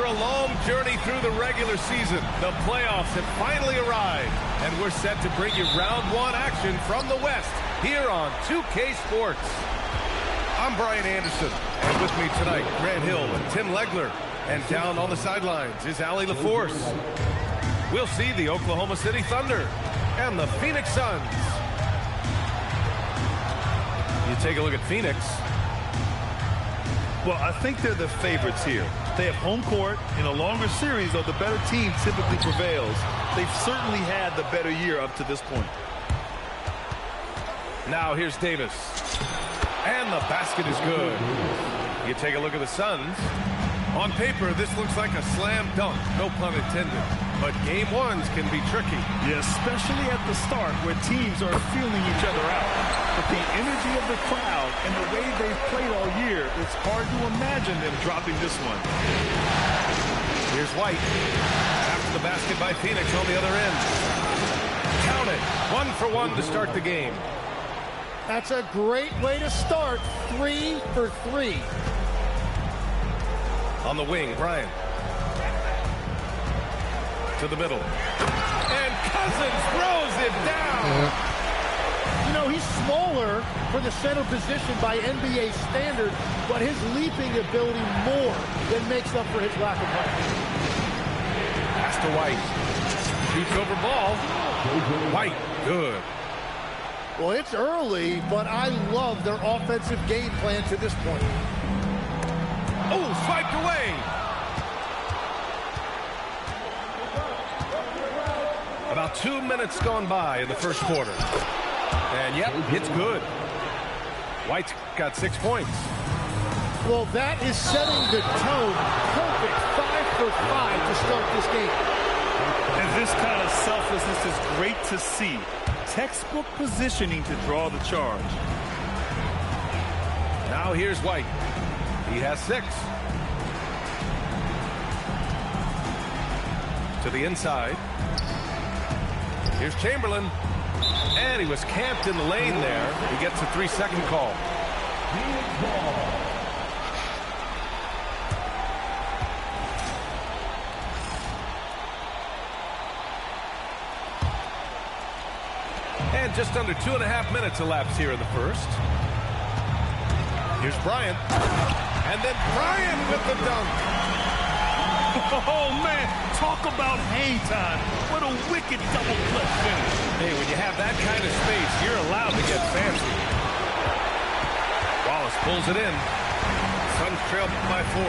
After a long journey through the regular season, the playoffs have finally arrived, and we're set to bring you round one action from the West here on 2K Sports. I'm Brian Anderson, and with me tonight, Grant Hill and Tim Legler, and down on the sidelines is Allie LaForce. We'll see the Oklahoma City Thunder and the Phoenix Suns. You take a look at Phoenix. Well, I think they're the favorites here. They have home court. In a longer series, though, the better team typically prevails. They've certainly had the better year up to this point. Now here's Davis. And the basket is good. You take a look at the Suns. On paper, this looks like a slam dunk, no pun intended. But game ones can be tricky. Yeah, especially at the start where teams are feeling each other out. But the energy of the crowd and the way they've played all year, it's hard to imagine them dropping this one. Here's White. After the basket by Phoenix on the other end. Count it. 1 for 1 to start the game. That's a great way to start. 3 for 3. On the wing, Bryant. To the middle. And Cousins throws it down. You know, he's smaller for the center position by NBA standards, but his leaping ability more than makes up for his lack of height. Pass to White. Shoots over ball. White, good. Well, it's early, but I love their offensive game plan to this point. Oh, swiped away. About 2 minutes gone by in the first quarter. And yep, it's good. White's got 6 points. Well, that is setting the tone. Perfect 5 for 5 to start this game. And this kind of selflessness is great to see. Textbook positioning to draw the charge. Now here's White. He has 6. To the inside. Here's Chamberlain. And he was camped in the lane there. He gets a 3-second call. And just under 2.5 minutes elapsed here in the first. Here's Bryant. And then Bryant with the dunk. Oh, man, talk about hang time. What a wicked double-clutch finish. Hey, when you have that kind of space, you're allowed to get fancy. Wallace pulls it in. Suns trail by 4.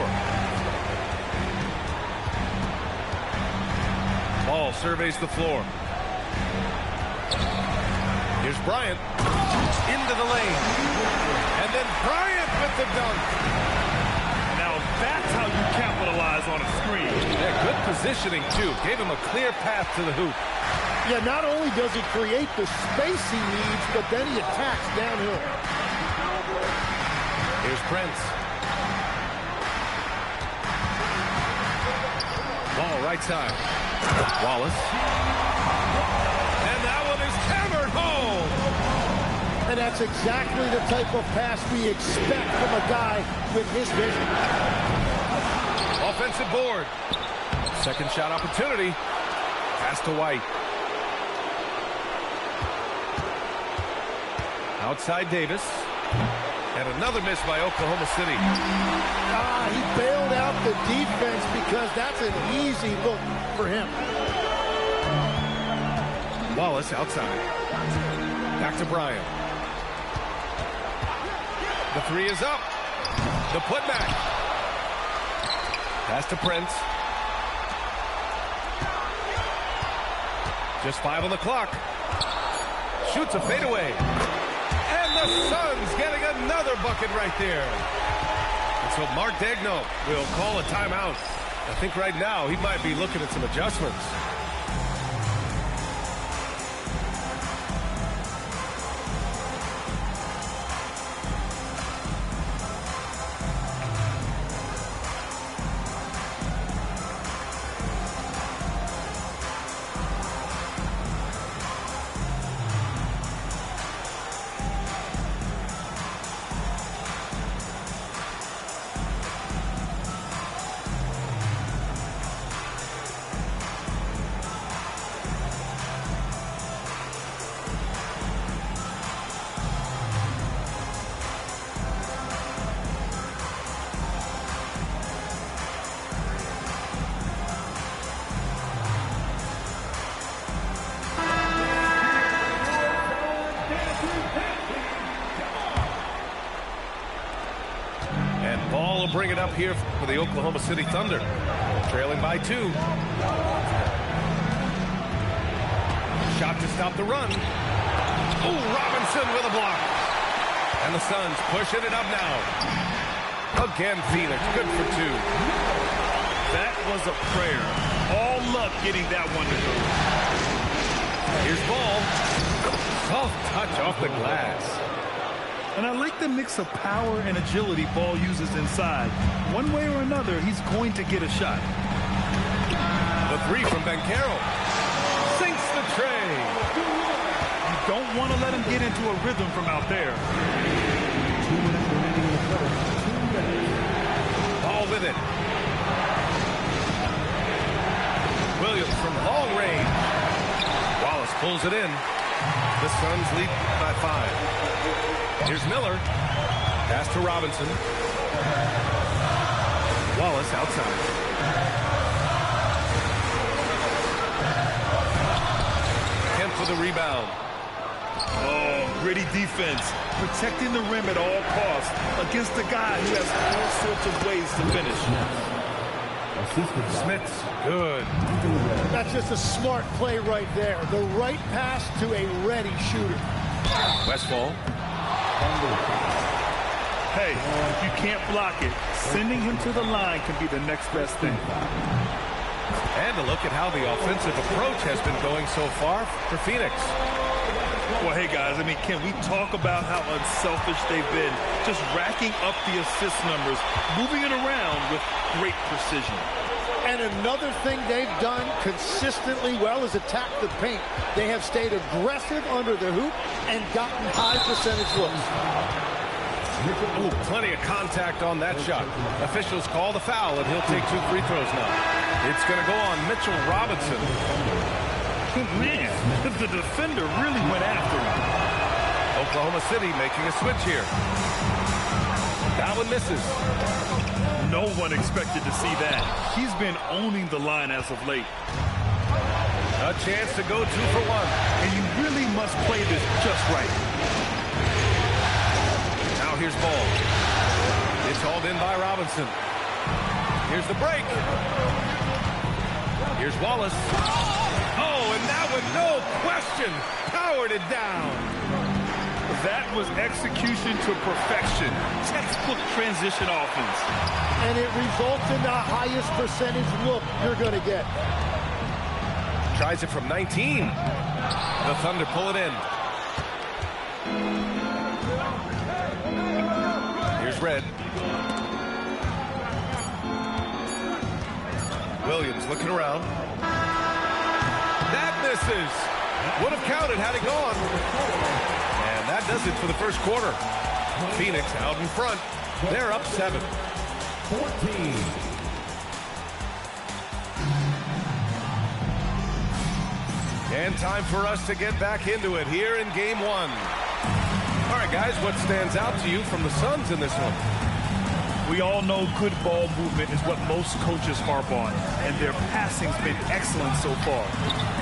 Ball surveys the floor. Here's Bryant. Into the lane. And then Bryant with the dunk. Now that's how you capitalize on a screen. Yeah, good positioning, too. Gave him a clear path to the hoop. Yeah, not only does he create the space he needs, but then he attacks downhill. Here's Prince. Ball right side. Wallace. And that one is hammered home. And that's exactly the type of pass we expect from a guy with his vision. Offensive board. Second shot opportunity. Pass to White. Outside Davis. And another miss by Oklahoma City. He bailed out the defense because that's an easy look for him. Wallace outside. Back to Bryant. The 3 is up. The putback. Pass to Prince. Just 5 on the clock. Shoots a fadeaway. And the Suns getting another bucket right there. And so Mark Daigneault will call a timeout. I think right now he might be looking at some adjustments. bring it up here for the Oklahoma City Thunder. Trailing by 2. Shot to stop the run. Oh, Robinson with a block. And the Suns pushing it up now. Again, Phoenix, good for 2. That was a prayer. All luck getting that one to go. Here's Ball. Soft touch off the glass. And I like the mix of power and agility Ball uses inside. One way or another, he's going to get a shot. The 3 from Banchero. Sinks the tray. You don't want to let him get into a rhythm from out there. Ball with it. Williams from long range. Wallace pulls it in. The Suns lead by 5. Here's Miller. Pass to Robinson. Wallace outside. Kemp for the rebound. Oh, gritty defense. Protecting the rim at all costs against a guy who has all sorts of ways to finish. Smith's good. That's just a smart play right there. The right pass to a ready shooter. Westfall. Hey, if you can't block it, sending him to the line can be the next best thing. And a look at how the offensive approach has been going so far for Phoenix. Well, hey, guys, I mean, can we talk about how unselfish they've been? Just racking up the assist numbers, moving it around with great precision. And another thing they've done consistently well is attack the paint. They have stayed aggressive under the hoop and gotten high percentage looks. Ooh, plenty of contact on that shot. Officials call the foul, and he'll take 2 free throws now. It's going to go on Mitchell Robinson. Man, the defender really went after him. Oklahoma City making a switch here. That one misses. No one expected to see that. He's been owning the line as of late. A chance to go 2 for 1. And you really must play this just right. Now here's Ball. It's hauled in by Robinson. Here's the break. Here's Wallace. Oh, and that one, no question, powered it down. That was execution to perfection. Textbook transition offense. And it results in the highest percentage look you're going to get. Tries it from 19. The Thunder pull it in. Here's Red. Williams looking around. That misses. Would have counted had it gone. And that does it for the first quarter. Phoenix out in front. They're up 7. 14. And time for us to get back into it here in game 1. All right, guys, what stands out to you from the Suns in this one? We all know good ball movement is what most coaches harp on, and their passing's been excellent so far.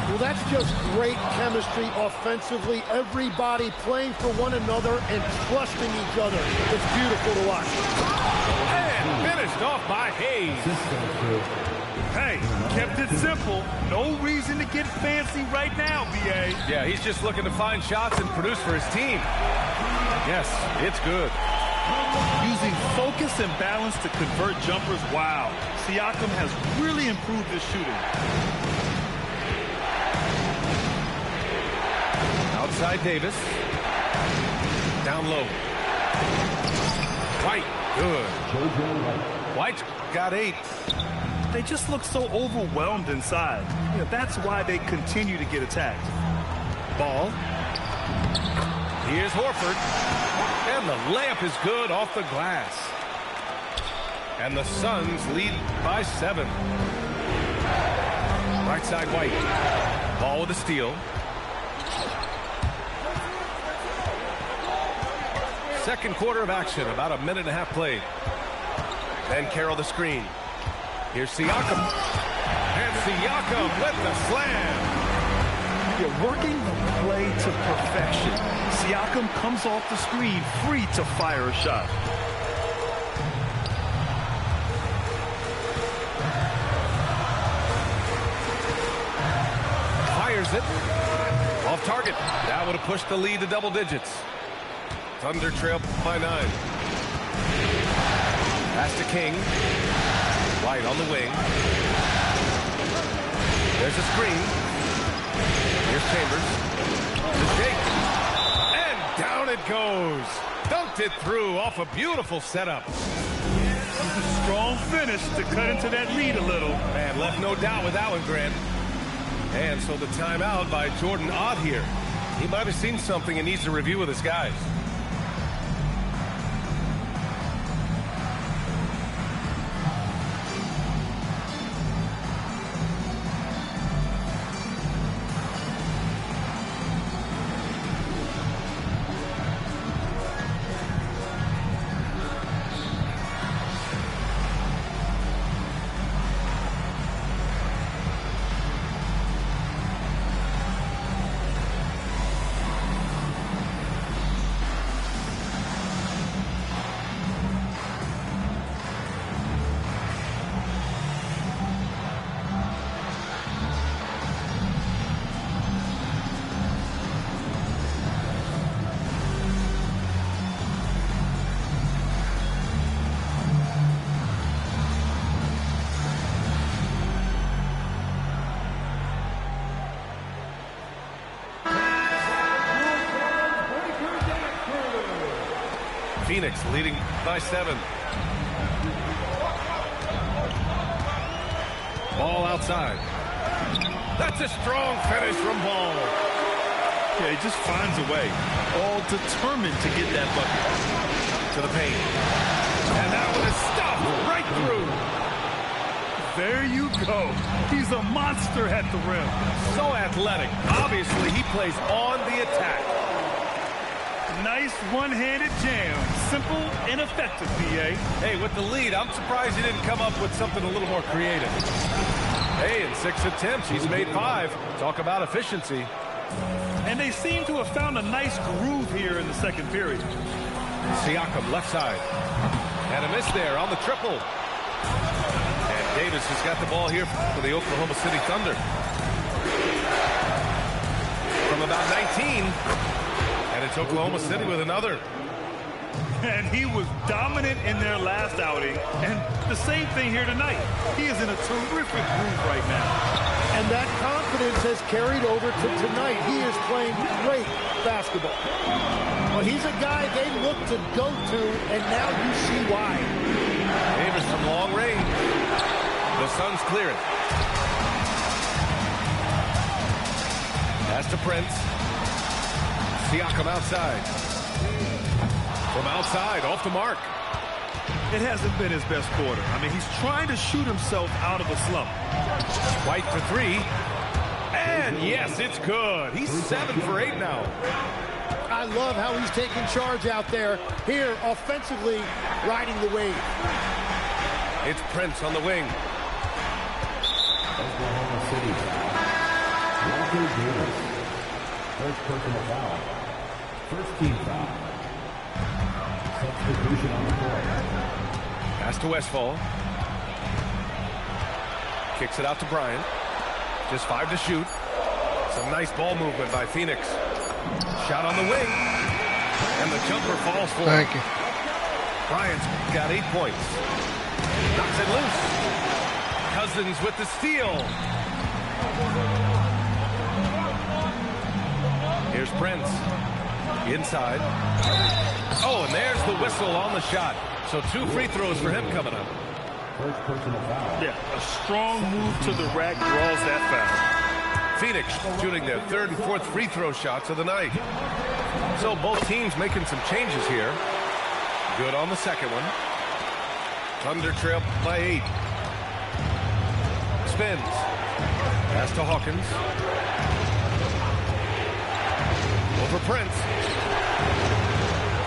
Well, that's just great chemistry offensively. Everybody playing for one another and trusting each other. It's beautiful to watch. And finished off by Hayes. Hey, kept it simple. No reason to get fancy right now, B.A. Yeah, he's just looking to find shots and produce for his team. Yes, it's good. Using focus and balance to convert jumpers, wow. Siakam has really improved his shooting. Outside Davis. Down low. White, good. White's got 8. They just look so overwhelmed inside. You know, that's why they continue to get attacked. Ball. Here's Horford. And the layup is good off the glass. And the Suns lead by 7. Right side White. Ball with a steal. Second quarter of action, about a minute and a half played. Then Carroll the screen. Here's Siakam. And Siakam with the slam. You're working the play to perfection. Siakam comes off the screen free to fire a shot. fires it. Off target. That would have pushed the lead to double digits. Thunder trail by 9. Pass to King. White on the wing. There's a screen. Here's Chambers. The shake. And down it goes. Dunked it through off a beautiful setup. A strong finish to cut into that lead a little. Man, left no doubt with that one, Grant. And so the timeout by Jordan Ott here. He might have seen something and needs to review with his guys. Phoenix leading by 7. Ball outside. That's a strong finish from Ball. Yeah, he just finds a way. All determined to get that bucket. To the paint. And that one is stopped right through. There you go. He's a monster at the rim. So athletic. Obviously, he plays on the attack. Nice one-handed jam. Simple and effective, PA. Hey, with the lead, I'm surprised he didn't come up with something a little more creative. Hey, in 6 attempts, he's made 5. Talk about efficiency. And they seem to have found a nice groove here in the second period. Siakam, left side. And a miss there on the triple. And Davis has got the ball here for the Oklahoma City Thunder. From about 19. And it's Oklahoma City with another. And he was dominant in their last outing. And the same thing here tonight. He is in a terrific groove right now. And that confidence has carried over to tonight. He is playing great basketball. Well, he's a guy they look to go to, and now you see why. Davis from long range. The Suns clear it. Pass to Prince. Siakam outside. From outside, off the mark. It hasn't been his best quarter. I mean, he's trying to shoot himself out of a slump. White for 3. And yes, it's good. He's 7 for 8 now. I love how he's taking charge out there. Here, offensively, riding the wave. It's Prince on the wing. Oklahoma City. Walker Davis. First personal foul. First team foul. Substitution on the court. Pass to Westfall. Kicks it out to Bryant. Just 5 to shoot. Some nice ball movement by Phoenix. Shot on the wing. And the jumper falls for him. Thank you. Bryant's got 8 points. Knocks it loose. Cousins with the steal. Here's Prince. Inside. Oh, and there's the whistle on the shot. So 2 free throws for him coming up. First personal foul. Yeah, a strong move to the rack draws that foul. Phoenix shooting their 3rd and 4th free throw shots of the night. So both teams making some changes here. Good on the second one. Thunder trail by 8. Spins. Pass to Hawkins. Over Prince.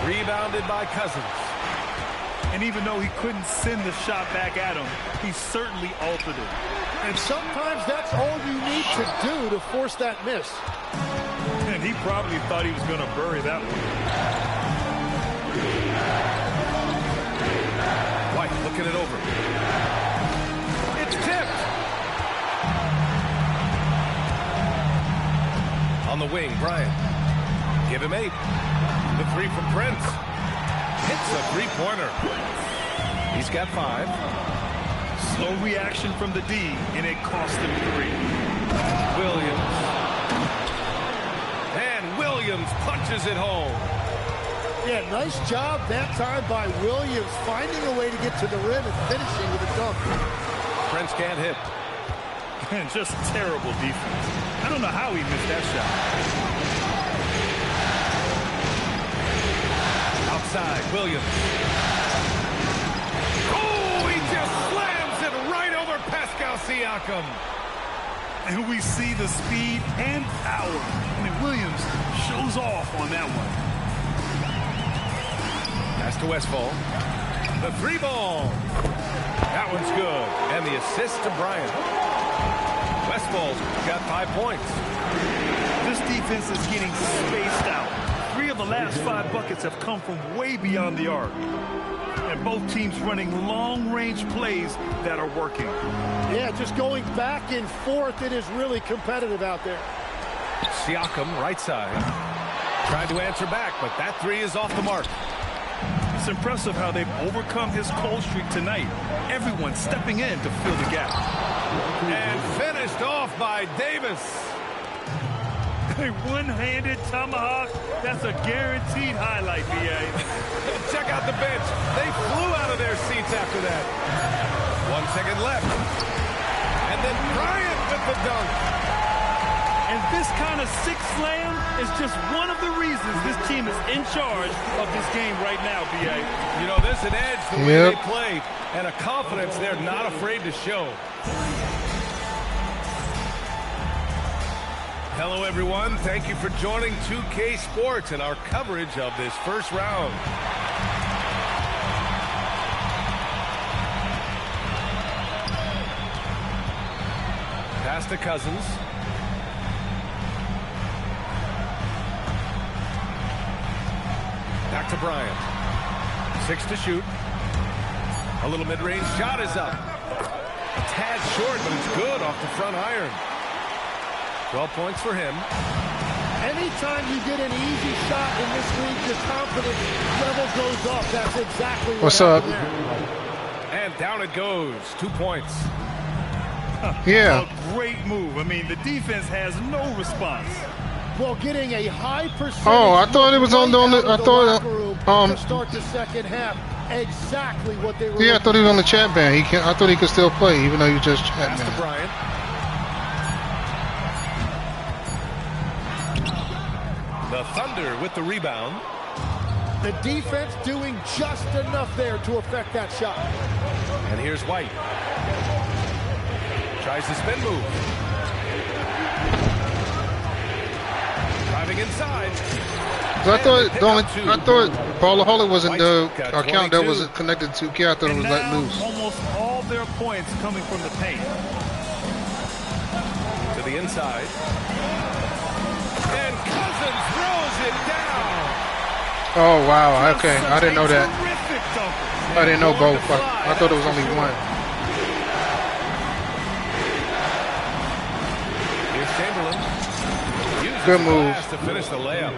Rebounded by Cousins. And even though he couldn't send the shot back at him, he certainly altered it. And sometimes that's all you need to do to force that miss. And he probably thought he was going to bury that one. White looking it over. It's tipped. On the wing, Bryant. Give him 8. The 3 from Prince. Hits a three-pointer. He's got 5. Slow reaction from the D, and it cost him 3. Williams. And Williams punches it home. Yeah, nice job that time by Williams, finding a way to get to the rim and finishing with a dunk. Prince can't hit. And just terrible defense. I don't know how he missed that shot. Outside, Williams. Oh, he just slams it right over Pascal Siakam. And we see the speed and power. I mean, Williams shows off on that one. Pass to Westfall. The 3-ball. That one's good. And the assist to Bryant. Westfall's got 5 points. This defense is getting spaced out. 3 of the last 5 buckets have come from way beyond the arc. And both teams running long-range plays that are working. Yeah, just going back and forth. It is really competitive out there. Siakam, right side. Tried to answer back, but that 3 is off the mark. It's impressive how they've overcome his cold streak tonight. Everyone stepping in to fill the gap. And finished off by Davis. A one-handed tomahawk. That's a guaranteed highlight, B.A. Check out the bench. They flew out of their seats after that. 1 second left. And then Bryant with the dunk. And this kind of sick slam is just one of the reasons this team is in charge of this game right now, B.A. You know, there's an edge the way they play and a confidence they're not afraid to show. Hello, everyone. Thank you for joining 2K Sports and our coverage of this first round. Pass to Cousins. Back to Bryant. 6 to shoot. A little mid-range shot is up. A tad short, but it's good off the front iron. 12 points for him. Anytime you get an easy shot in this league, your confidence level goes up. That's exactly what's up. And down it goes. 2 points. Yeah. A great move. I mean, the defense has no response. Well, getting a high percentage. Oh, I thought it was on the I thought to start the second half. Exactly what they were. Yeah, I thought he was on the chat ban. I thought he could still play, even though you just chat Pass to ban. Bryant. The Thunder with the rebound. The defense doing just enough there to affect that shot. And here's White. Tries the spin move. Driving inside. I thought Ballaholic wasn't the account that was connected to 2K. I thought it was let loose. Almost all their points coming from the paint. To the inside. And Cousins throws it down. Oh wow, okay, I didn't know that. Terrific dunker. I didn't know both. I thought it was only one. Here's Chamberlain. Uses Good the move. glass to finish the layup.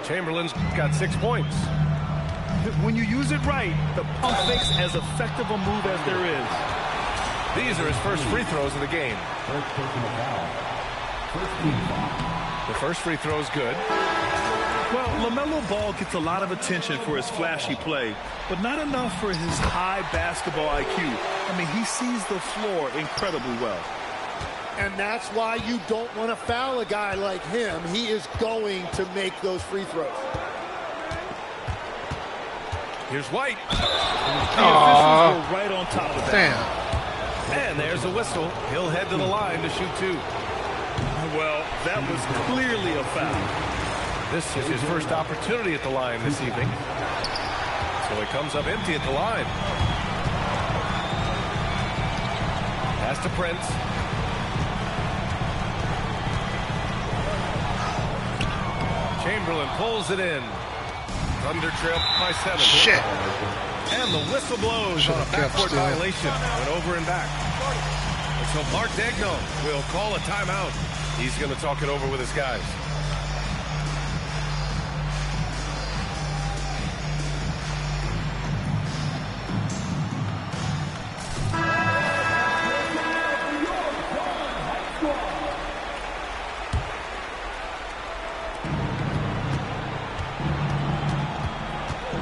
Chamberlain's got 6 points. When you use it right, the pump fake's as effective a move as there is. These are his first free throws of the game. First personal foul. First team foul. The first free throw is good. Well, LaMelo Ball gets a lot of attention for his flashy play, but not enough for his high basketball IQ. I mean, he sees the floor incredibly well. And that's why you don't want to foul a guy like him. He is going to make those free throws. Here's White. The officials were right on top of that. Damn. And there's a whistle. He'll head to the line to shoot 2. Well, that was clearly a foul. This is his first opportunity at the line this evening. So he comes up empty at the line. Pass to Prince. Chamberlain pulls it in. Thunder trip by 7. Shit. And the whistle blows on a backcourt violation. Went over and back. And so Bart Degno will call a timeout. He's going to talk it over with his guys.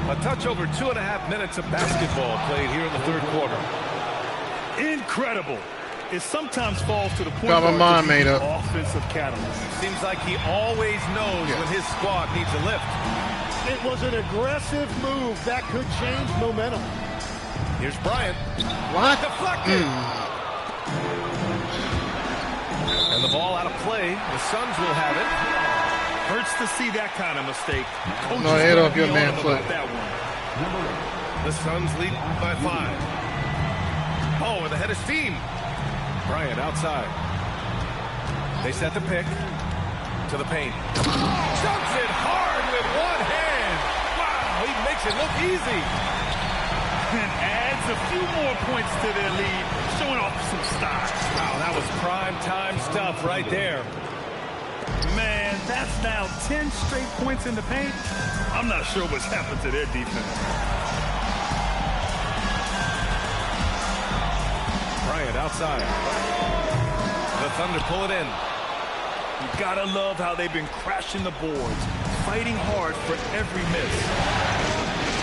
A touch over 2.5 minutes of basketball played here in the third quarter. Incredible. It sometimes falls to the point Got my mind made up. Offensive catalyst. Seems like he always knows when his squad needs a lift. It was an aggressive move that could change momentum. Here's Bryant. What? Deflected. And the ball out of play. The Suns will have it. Hurts to see that kind of mistake. Coaches No, head off your gotta be man on foot. about that one. The Suns lead by 5. Oh, and the head of steam. Bryant outside. They set the pick to the paint. Dunks it hard with one hand. Wow, he makes it look easy. And adds a few more points to their lead, showing off some style. Wow, that was prime time stuff right there. Man, that's now 10 straight points in the paint. I'm not sure what's happened to their defense. Bryant outside. The Thunder pull it in. You gotta love how they've been crashing the boards, fighting hard for every miss.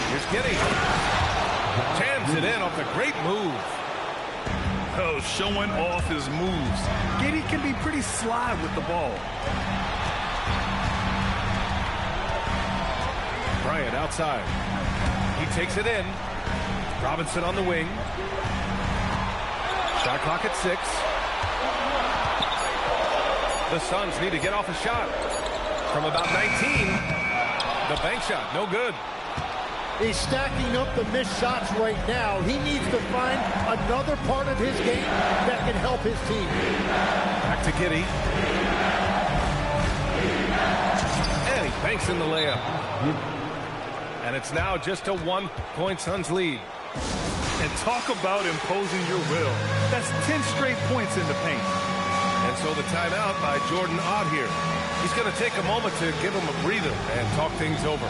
Here's Giddey. Jams it in off the great move. Oh, showing off his moves. Giddey can be pretty sly with the ball. Bryant outside. He takes it in. Robinson on the wing. Shot clock at 6. The Suns need to get off a shot from about 19. The bank shot, no good. He's stacking up the missed shots right now. He needs to find another part of his game that can help his team. Back to Giddey. And he banks in the layup. And it's now just a 1-point Suns lead. And talk about imposing your will. That's 10 straight points in the paint. And so the timeout by Jordan Ott here. He's going to take a moment to give him a breather and talk things over.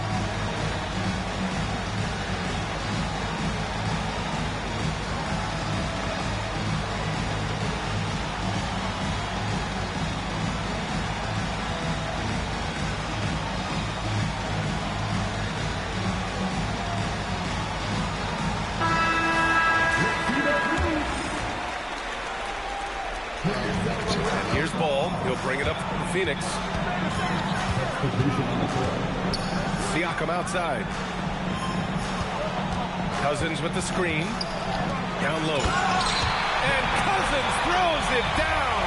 Here's Ball. He'll bring it up to Phoenix. Siakam outside. Cousins with the screen. Down low. And Cousins throws it down.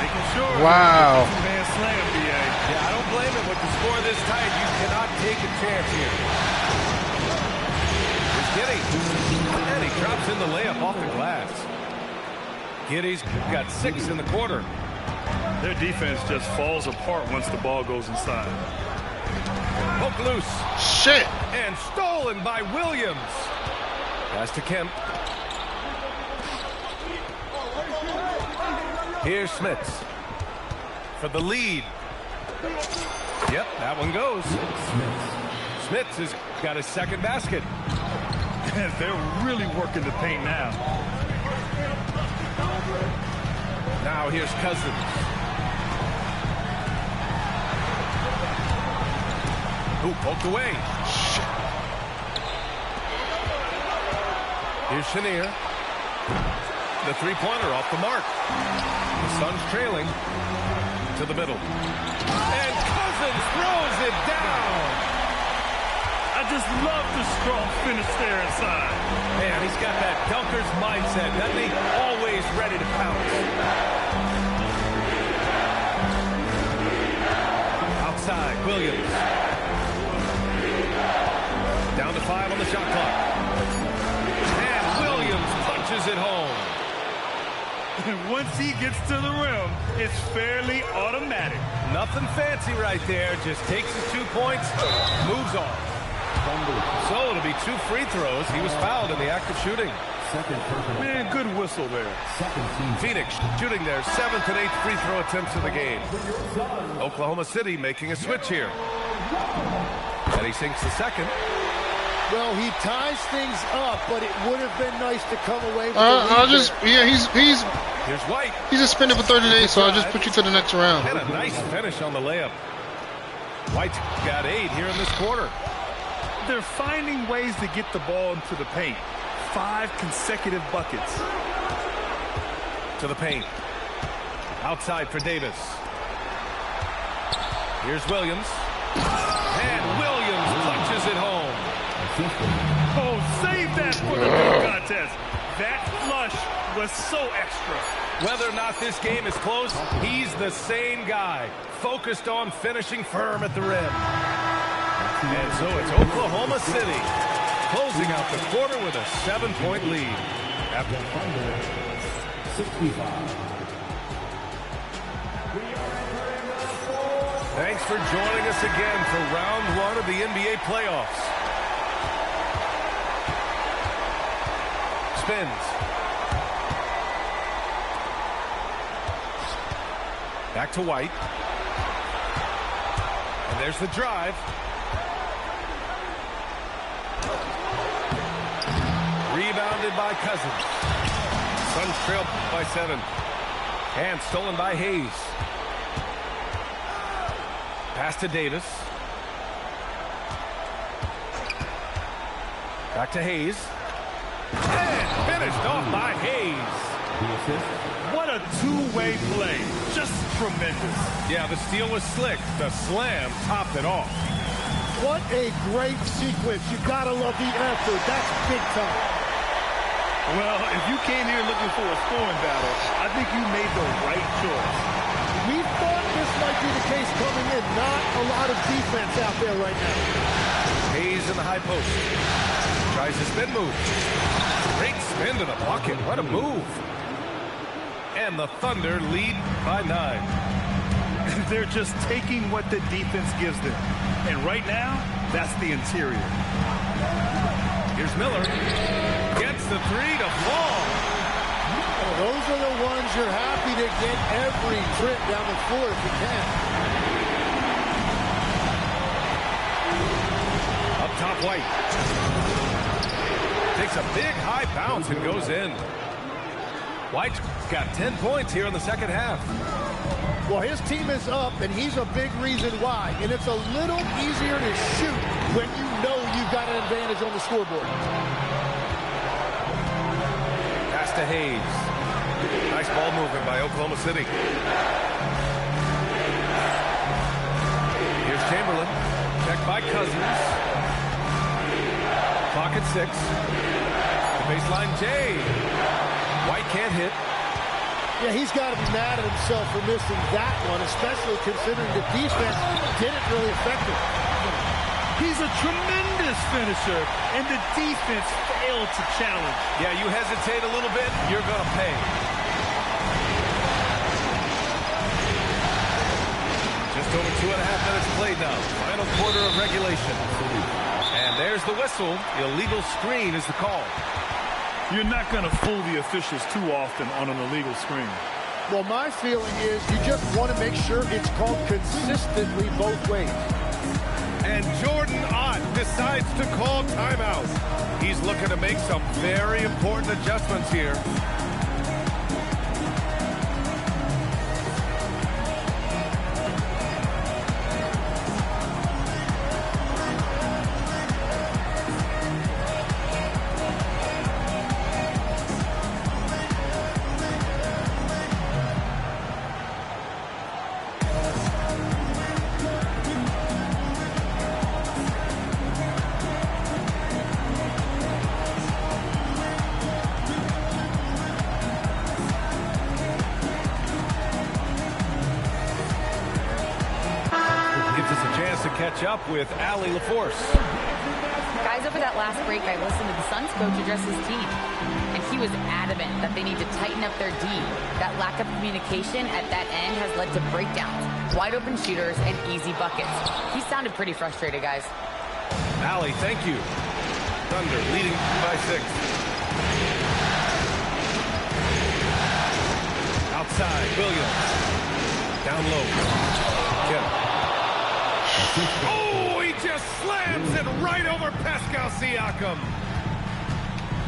Making sure. Wow. Man slam, BA. Yeah, I don't blame him with the score this tight. You cannot take a chance here. Here's Giddey. And he drops in the layup off the glass. Giddey's got 6 in the quarter. Their defense just falls apart once the ball goes inside. Poke loose. Shit. And stolen by Williams. Pass to Kemp. Here's Smits for the lead. Yep, that one goes. Smits has got his second basket. And they're really working the paint now. Now here's Cousins. Who poked away. Here's Chenier. The three-pointer off the mark. The Suns trailing to the middle. And Cousins throws it down. I just love the strong finish there inside. Man, he's got that dunker's mindset, doesn't he? Always ready to pounce. Outside, Williams. Down to 5 on the shot clock. And Williams punches it home. And once he gets to the rim, it's fairly automatic. Nothing fancy right there. Just takes his 2 points, moves on. So it'll be 2 free throws. He was fouled in the act of shooting. Man, good whistle there. Phoenix shooting their 7th and 8th free throw attempts of the game. Oklahoma City making a switch here. And he sinks the second. Well, he ties things up, but it would have been nice to come away with Here's White. He's suspended for 30 days, so I'll just put you to the next round. And a nice finish on the layup. White's got 8 here in this quarter. They're finding ways to get the ball into the paint. 5 consecutive buckets. To the paint. Outside for Davis. Here's Williams. And Williams punches it home. Oh, save that for the dunk contest. That flush was so extra. Whether or not this game is close, he's the same guy. Focused on finishing firm at the rim. And so it's Oklahoma City closing out the quarter with a 7-point lead. After 65. Thanks for joining us again for round 1 of the NBA playoffs. Spins. Back to White. And there's the drive. Rebounded by Cousins. Suns trail by 7. And stolen by Hayes. Pass to Davis. Back to Hayes. And finished off by Hayes. What a two-way play. Just tremendous. Yeah, the steal was slick. The slam topped it off. What a great sequence. You gotta love the effort. That's big time. Well, if you came here looking for a scoring battle, I think you made the right choice. We thought this might be the case coming in. Not a lot of defense out there right now. Hayes in the high post. Tries the spin move. Great spin to the bucket. What a move. And the Thunder lead by 9. They're just taking what the defense gives them. And right now, that's the interior. Here's Miller. Gets the 3 to fall. Those are the ones you're happy to get every trip down the floor if you can. Up top, White. Takes a big high bounce and goes in. White's got 10 points here in the second half. Well, his team is up, and he's a big reason why. And it's a little easier to shoot when you know you've got an advantage on the scoreboard. Pass to Hayes. Nice ball movement by Oklahoma City. Here's Chamberlain. Checked by Cousins. Clock at 6. The baseline, Jay. White can't hit. Yeah, he's got to be mad at himself for missing that one, especially considering the defense didn't really affect him. He's a tremendous finisher, and the defense failed to challenge. Yeah, you hesitate a little bit, you're going to pay. Just over 2.5 minutes played now. Final quarter of regulation. And there's the whistle. Illegal screen is the call. You're not going to fool the officials too often on an illegal screen. Well, my feeling is you just want to make sure it's called consistently both ways. And Jordan Ott decides to call timeout. He's looking to make some very important adjustments here. Catch up with Allie LaForce. Guys, over that last break, I listened to the Suns coach address his team, and he was adamant that they need to tighten up their D. That lack of communication at that end has led to breakdowns, wide open shooters, and easy buckets. He sounded pretty frustrated, guys. Allie, thank you. Thunder leading by 6. outside. Williams. Down low. Kim. Oh, he just slams it right over Pascal Siakam.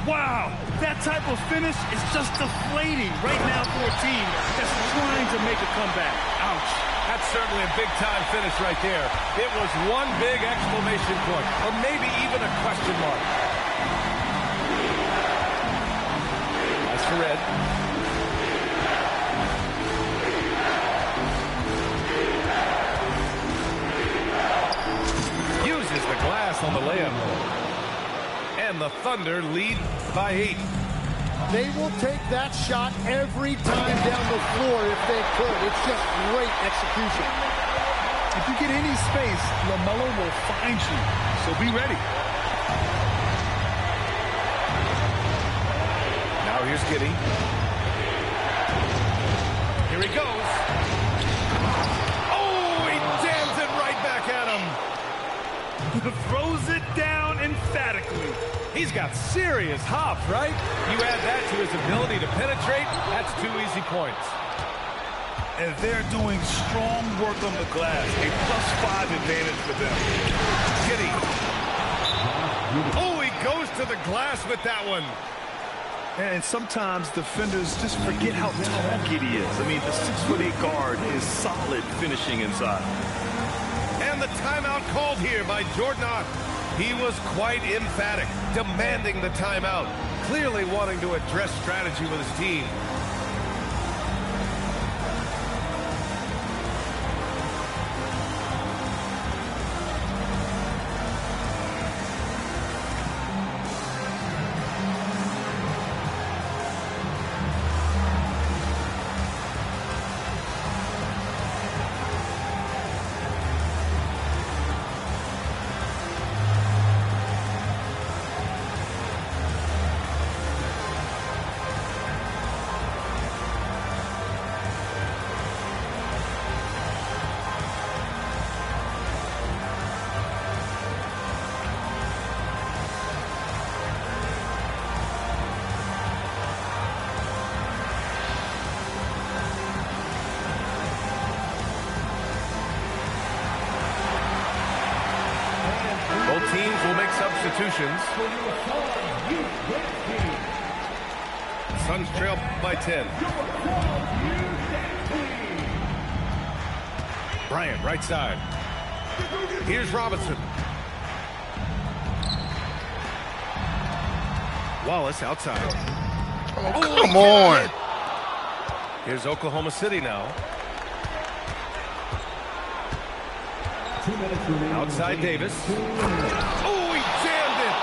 Wow, that type of finish is just deflating right now for a team that's trying to make a comeback. Ouch. That's certainly a big-time finish right there. It was one big exclamation point, or maybe even a question mark. As for Red. Uses the glass on the layup. And the Thunder lead by 8. They will take that shot every time down the floor if they could. It's just great execution. If you get any space, LaMelo will find you. So be ready. Now here's Giddey. Here he goes. Oh, he jams it right back at him. Throws it down emphatically. He's got serious hops, right? You add that to his ability to penetrate, that's 2 easy points. And they're doing strong work on the glass. A +5 advantage for them. Giddey. Oh, he goes to the glass with that one. And sometimes defenders just forget how tall Giddey is. I mean, the 6'8" guard is solid finishing inside. And the timeout called here by Jordan Ott. He was quite emphatic, demanding the timeout, clearly wanting to address strategy with his team. Teams will make substitutions. Suns trail by 10. Bryant, right side. Here's Robinson. Wallace outside. Oh, come on. Here's Oklahoma City now. Outside Davis. Oh, he jammed it!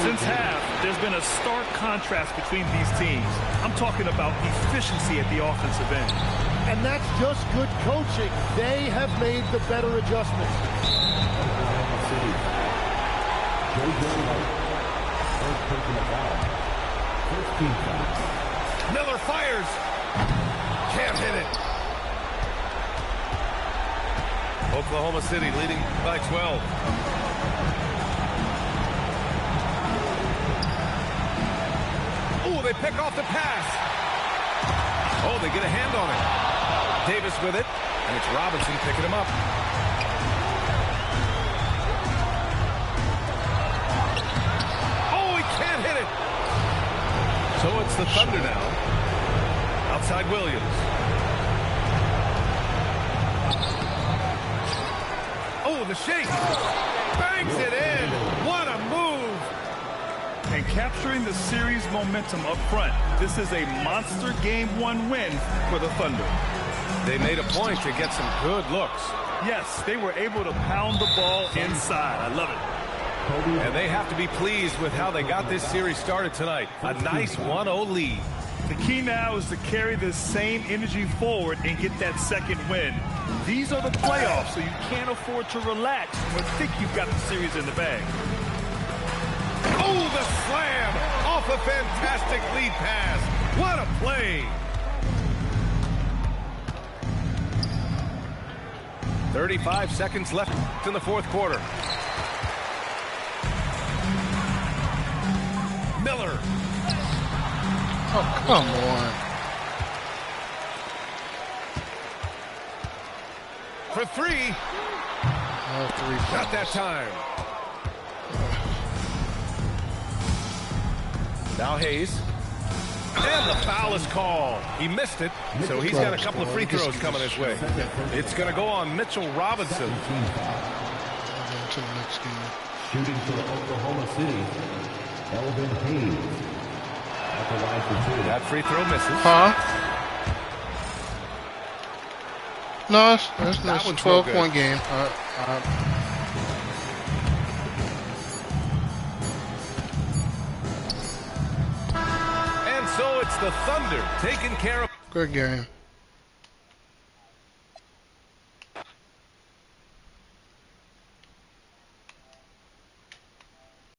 Since half, there's been a stark contrast between these teams. I'm talking about efficiency at the offensive end. And that's just good coaching. They have made the better adjustments. Miller fires. Can't hit it. Oklahoma City leading by 12. Oh, they pick off the pass. Oh, they get a hand on it. Davis with it, and it's Robinson picking him up. Oh, he can't hit it. So it's the Thunder now. Outside Williams. Oh, the shake. Bangs it in. What a move. And capturing the series momentum up front. This is a monster Game 1 win for the Thunder. They made a point to get some good looks. Yes, they were able to pound the ball inside. I love it. And they have to be pleased with how they got this series started tonight. A nice 1-0 lead. The key now is to carry this same energy forward and get that second win. These are the playoffs, so you can't afford to relax or think you've got the series in the bag. Oh, the slam off a fantastic lead pass. What a play. 35 seconds left in the fourth quarter. Miller. Oh, come on. for three. Not that time. Now Hayes. And the foul is called. He missed it, so he's got a couple of free throws coming his way. It's going to go on Mitchell Robinson. To the next game. Shooting for Oklahoma City, Elvin Hayes. At the line for two. That free throw misses. Huh? No, that's a 12-point game. And so it's the Thunder taking care of. Good game.